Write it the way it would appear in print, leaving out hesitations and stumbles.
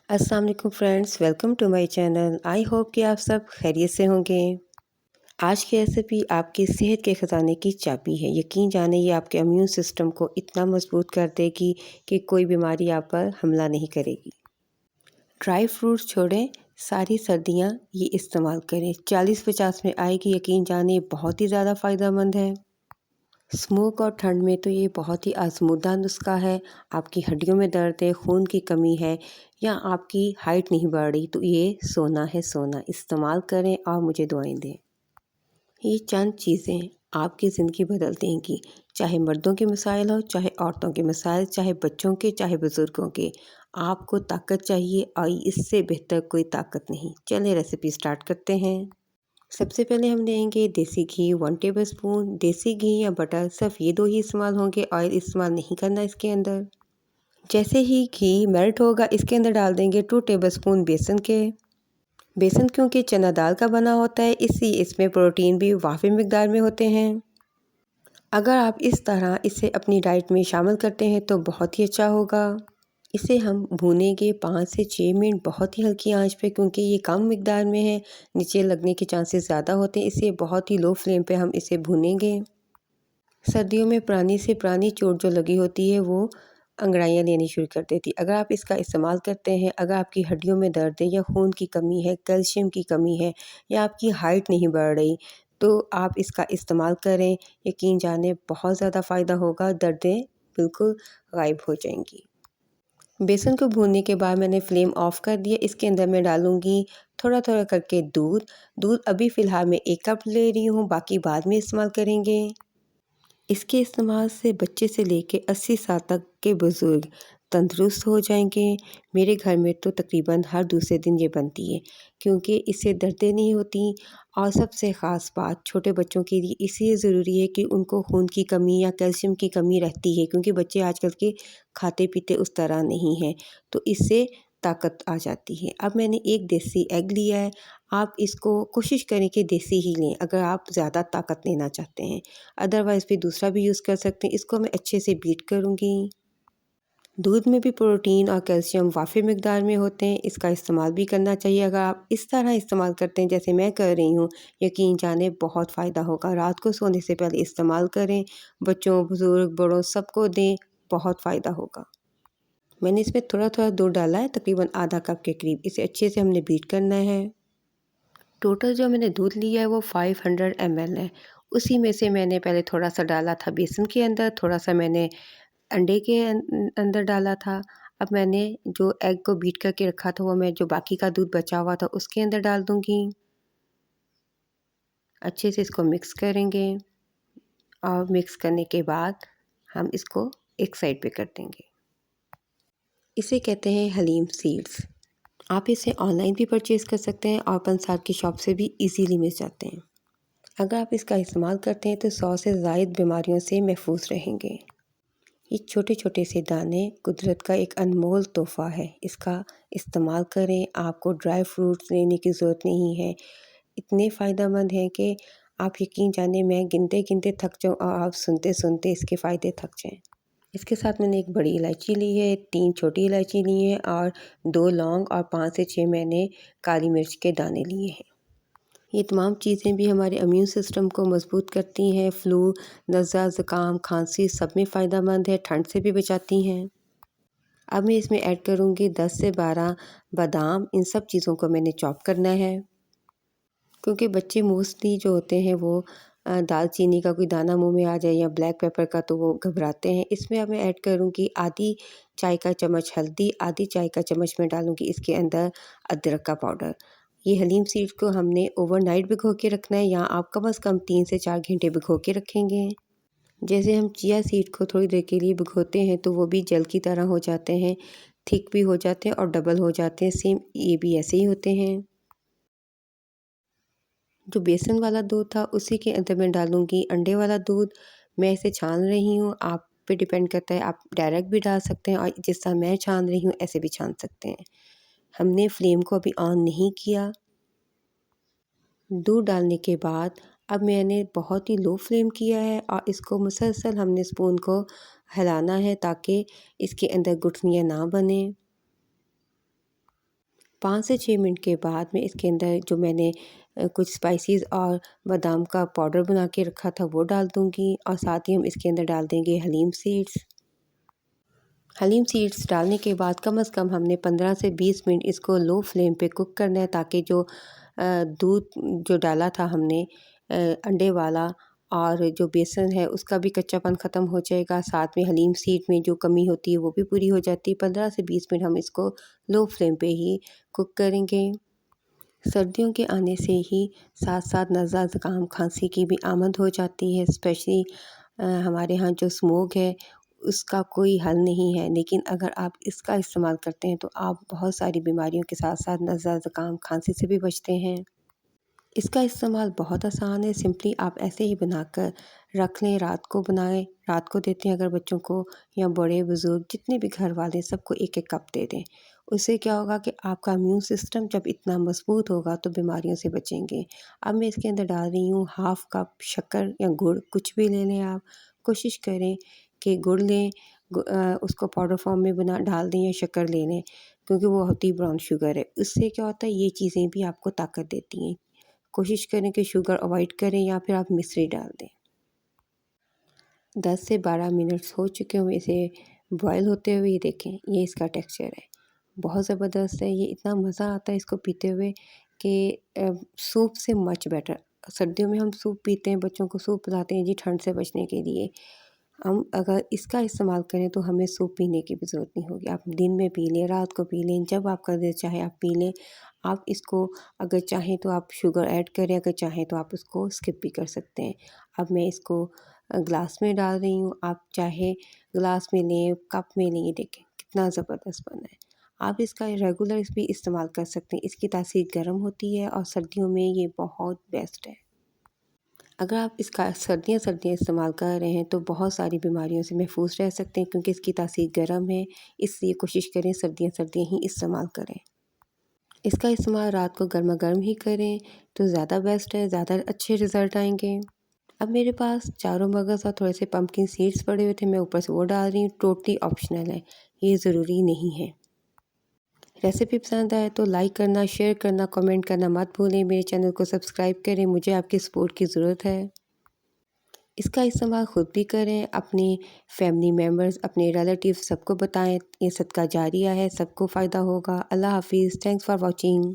अस्सलाम वालेकुम friends, welcome to my channel. I hope कि आप सब खैरियत से होंगे। आज की रेसिपी आपकी सेहत के ख़जाने की चाबी है। यकीन जाने ये आपके इम्यून सिस्टम को इतना मजबूत कर देगी कि कोई बीमारी आप पर हमला नहीं करेगी। ड्राई फ्रूट्स छोड़ें, सारी सर्दियाँ ये इस्तेमाल करें। 40-50 में आएगी, यकीन जाने बहुत ही ज़्यादा फ़ायदेमंद है। स्मोक और ठंड में तो ये बहुत ही आज़मूदा नुस्खा है। आपकी हड्डियों में दर्द है, खून की कमी है या आपकी हाइट नहीं बढ़ रही, तो ये सोना है सोना। इस्तेमाल करें और मुझे दुआएं दें। ये चंद चीज़ें आपकी ज़िंदगी बदल देंगी। चाहे मर्दों के मसाइल हो, चाहे औरतों के मसाइल, चाहे बच्चों के, चाहे बुज़ुर्गों के। आपको ताकत चाहिए और इससे बेहतर कोई ताकत नहीं। चलें रेसिपी स्टार्ट करते हैं। सबसे पहले हम लेंगे देसी घी 1 टेबलस्पून। देसी घी या बटर सिर्फ ये दो ही इस्तेमाल होंगे, ऑयल इस्तेमाल नहीं करना इसके अंदर। जैसे ही घी मेल्ट होगा इसके अंदर डाल देंगे 2 टेबलस्पून बेसन के। बेसन क्योंकि चना दाल का बना होता है, इसलिए इसमें प्रोटीन भी वाफ़ी मिकदार में होते हैं। अगर आप इस तरह इसे अपनी डाइट में शामिल करते हैं तो बहुत ही अच्छा होगा। इसे हम भूनेंगे 5 से 6 मिनट बहुत ही हल्की आंच पे, क्योंकि ये कम मिकदार में है, नीचे लगने के चांसेस ज़्यादा होते हैं, इसलिए बहुत ही लो फ्लेम पे हम इसे भूनेंगे। सर्दियों में पुरानी से पुरानी चोट जो लगी होती है वो अंगड़ाइयाँ लेनी शुरू कर देती। अगर आप इसका इस्तेमाल करते हैं, अगर आपकी हड्डियों में दर्द है या खून की कमी है, कैल्शियम की कमी है या आपकी हाइट नहीं बढ़ रही, तो आप इसका इस्तेमाल करें। यकीन जाने बहुत ज़्यादा फ़ायदा होगा, दर्दें बिल्कुल गायब हो जाएंगी। बेसन को भूनने के बाद मैंने फ्लेम ऑफ कर दिया। इसके अंदर मैं डालूँगी थोड़ा थोड़ा करके दूध। दूध अभी फ़िलहाल मैं 1 कप ले रही हूँ, बाकी बाद में इस्तेमाल करेंगे। इसके इस्तेमाल से बच्चे से लेके 80 साल तक के बुज़ुर्ग तंदुरुस्त हो जाएंगे। मेरे घर में तो तकरीबन हर दूसरे दिन ये बनती है, क्योंकि इससे दर्दें नहीं होती। और सबसे ख़ास बात छोटे बच्चों के लिए इसलिए ज़रूरी है कि उनको खून की कमी या कैल्शियम की कमी रहती है, क्योंकि बच्चे आजकल के खाते पीते उस तरह नहीं हैं, तो इससे ताकत आ जाती है। अब मैंने एक देसी एग लिया है। आप इसको कोशिश करें कि देसी ही लें अगर आप ज़्यादा ताकत लेना चाहते हैं, अदरवाइज़ भी दूसरा भी यूज़ कर सकते हैं। इसको मैं अच्छे से बीट करूँगी। दूध में भी प्रोटीन और कैल्शियम वाफ़ी मिकदार में होते हैं, इसका इस्तेमाल भी करना चाहिए। अगर आप इस तरह इस्तेमाल करते हैं जैसे मैं कर रही हूँ, यकीन जाने बहुत फ़ायदा होगा। रात को सोने से पहले इस्तेमाल करें, बच्चों, बुज़ुर्ग, बड़ों सबको दें, बहुत फ़ायदा होगा। मैंने इसमें थोड़ा-थोड़ा दूध डाला है, तकरीबन आधा कप के करीब। इसे अच्छे से हमने बीट करना है। टोटल जो मैंने दूध लिया है वो 500 ml है। उसी में से मैंने पहले थोड़ा-सा डाला था बेसन के अंदर, थोड़ा-सा मैंने अंडे के अंदर डाला था। अब मैंने जो एग को बीट करके रखा था वो मैं जो बाकी का दूध बचा हुआ था उसके अंदर डाल दूँगी। अच्छे से इसको मिक्स करेंगे और मिक्स करने के बाद हम इसको एक साइड पे कर देंगे। इसे कहते हैं हलीम सीड्स। आप इसे ऑनलाइन भी परचेज़ कर सकते हैं और पंसार की शॉप से भी इजीली मिल जाते हैं। अगर आप इसका इस्तेमाल करते हैं तो 100 से ज़ायद बीमारियों से महफूज रहेंगे। ये छोटे छोटे से दाने कुदरत का एक अनमोल तोहफ़ा है। इसका इस्तेमाल करें। आपको ड्राई फ्रूट्स लेने की ज़रूरत नहीं है। इतने फ़ायदेमंद हैं कि आप यकीन जाने मैं गिनते गिनते थक जाऊँ और आप सुनते सुनते इसके फ़ायदे थक जाएँ। इसके साथ मैंने एक बड़ी इलायची ली है, 3 छोटी इलायची ली है और 2 लौंग और 5 से 6 मैंने काली मिर्च के दाने लिए हैं। ये तमाम चीज़ें भी हमारे इम्यून सिस्टम को मजबूत करती हैं। फ्लू, नज़ला, ज़ुकाम, खांसी सब में फ़ायदेमंद है, ठंड से भी बचाती हैं। अब मैं इसमें ऐड करूँगी 10 से 12 बादाम। इन सब चीज़ों को मैंने चॉप करना है, क्योंकि बच्चे मोस्टली जो होते हैं वो दालचीनी का कोई दाना मुंह में आ जाए या ब्लैक पेपर का तो वो घबराते हैं। इसमें अब मैं ऐड करूँगी आधी चाय का चम्मच हल्दी, आधी चाय का चम्मच मैं डालूँगी इसके अंदर अदरक का पाउडर। ये हलीम सीड्स को हमने ओवरनाइट भिगो के रखना है, या आप कम से कम 3 से 4 घंटे भिगो के रखेंगे। जैसे हम चिया सीड को थोड़ी देर के लिए भिगोते हैं तो वो भी जेल की तरह हो जाते हैं, थिक भी हो जाते हैं और डबल हो जाते हैं। सेम ये भी ऐसे ही होते हैं। जो बेसन वाला दूध था उसी के अंदर मैं डालूँगी अंडे वाला दूध। मैं इसे छान रही हूँ, आप पे डिपेंड करता है, आप डायरेक्ट भी डाल सकते हैं और जिस तरह मैं छान रही हूँ ऐसे भी छान सकते हैं। हमने फ्लेम को अभी ऑन नहीं किया। दूध डालने के बाद अब मैंने बहुत ही लो फ्लेम किया है और इसको मुसलसल हमने स्पून को हिलाना है ताकि इसके अंदर गुठलियाँ ना बने। 5 से 6 मिनट के बाद मैं इसके अंदर जो मैंने कुछ स्पाइसेस और बादाम का पाउडर बना के रखा था वो डाल दूँगी और साथ ही हम इसके अंदर डाल देंगे हलीम सीड्स। हलीम सीड्स डालने के बाद कम से कम हमने 15 से 20 मिनट इसको लो फ्लेम पे कुक करना है, ताकि जो दूध जो डाला था हमने अंडे वाला और जो बेसन है उसका भी कच्चापन ख़त्म हो जाएगा, साथ में हलीम सीड में जो कमी होती है वो भी पूरी हो जाती है। 15 से 20 मिनट हम इसको लो फ्लेम पे ही कुक करेंगे। सर्दियों के आने से ही साथ-साथ नज़ला, ज़ुकाम, खांसी की भी आमद हो जाती है। स्पेशली हमारे यहाँ जो स्मोक है उसका कोई हल नहीं है, लेकिन अगर आप इसका इस्तेमाल करते हैं तो आप बहुत सारी बीमारियों के साथ-साथ नज़ला, ज़ुकाम, खांसी से भी बचते हैं। इसका इस्तेमाल बहुत आसान है, सिंपली आप ऐसे ही बनाकर रख लें, रात को बनाएं, रात को देते हैं अगर बच्चों को, या बड़े बुज़ुर्ग जितने भी घर वाले सबको एक एक कप दे दें। उससे क्या होगा कि आपका इम्यून सिस्टम जब इतना मजबूत होगा तो बीमारियों से बचेंगे। अब मैं इसके अंदर डाल रही हूँ हाफ़ कप शक्कर या गुड़, कुछ भी ले लें आप। कोशिश करें कि गुड़ लें, उसको पाउडर फॉर्म में बना डाल दें या शक्कर ले लें, क्योंकि वो होती है ब्राउन शुगर है। उससे क्या होता है, ये चीज़ें भी आपको ताकत देती हैं। कोशिश करें कि शुगर अवॉइड करें या फिर आप मिश्री डाल दें। 10 से 12 मिनट्स हो चुके हुए इसे बॉयल होते हुए, ये देखें ये इसका टेक्सचर है, बहुत ज़बरदस्त है। ये इतना मज़ा आता है इसको पीते हुए कि सूप से मच बेटर। सर्दियों में हम सूप पीते हैं, बच्चों को सूप पिलाते हैं जी ठंड से बचने के लिए। हम अगर इसका इस्तेमाल करें तो हमें सूप पीने की भी ज़रूरत नहीं होगी। आप दिन में पी लें, रात को पी लें, जब आपका दिल चाहे आप पी लें। आप इसको अगर चाहें तो आप शुगर ऐड करें, अगर चाहें तो आप उसको स्किप भी कर सकते हैं। अब मैं इसको ग्लास में डाल रही हूँ, आप चाहे ग्लास में लें, कप में लें, ये देखें कितना ज़बरदस्त बना है। आप इसका रेगुलर भी इस्तेमाल कर सकते हैं, इसकी तासीर गर्म होती है और सर्दियों में ये बहुत बेस्ट है। अगर आप इसका सर्दियाँ इस्तेमाल कर रहे हैं तो बहुत सारी बीमारियों से महफूज रह सकते हैं, क्योंकि इसकी तासीर गर्म है, इसलिए कोशिश करें सर्दियाँ ही इस्तेमाल करें। इसका इस्तेमाल रात को गर्मा-गर्म ही करें तो ज़्यादा बेस्ट है, ज़्यादा अच्छे रिज़ल्ट आएँगे। अब मेरे पास चारों मगज़ और थोड़े से पम्पकिन सीड्स पड़े हुए थे, मैं ऊपर से वो डाल रही हूँ, टोटली ऑप्शनल है, ये ज़रूरी नहीं है। रेसिपी पसंद आए तो लाइक करना, शेयर करना, कमेंट करना मत भूलें। मेरे चैनल को सब्सक्राइब करें, मुझे आपकी सपोर्ट की ज़रूरत है। इसका इस्तेमाल ख़ुद भी करें, अपने फैमिली मेम्बर्स, अपने रिलेटिव्स सबको बताएं। ये सदका जारिया है, सबको फ़ायदा होगा। अल्लाह हाफ़िज़। Thanks for watching.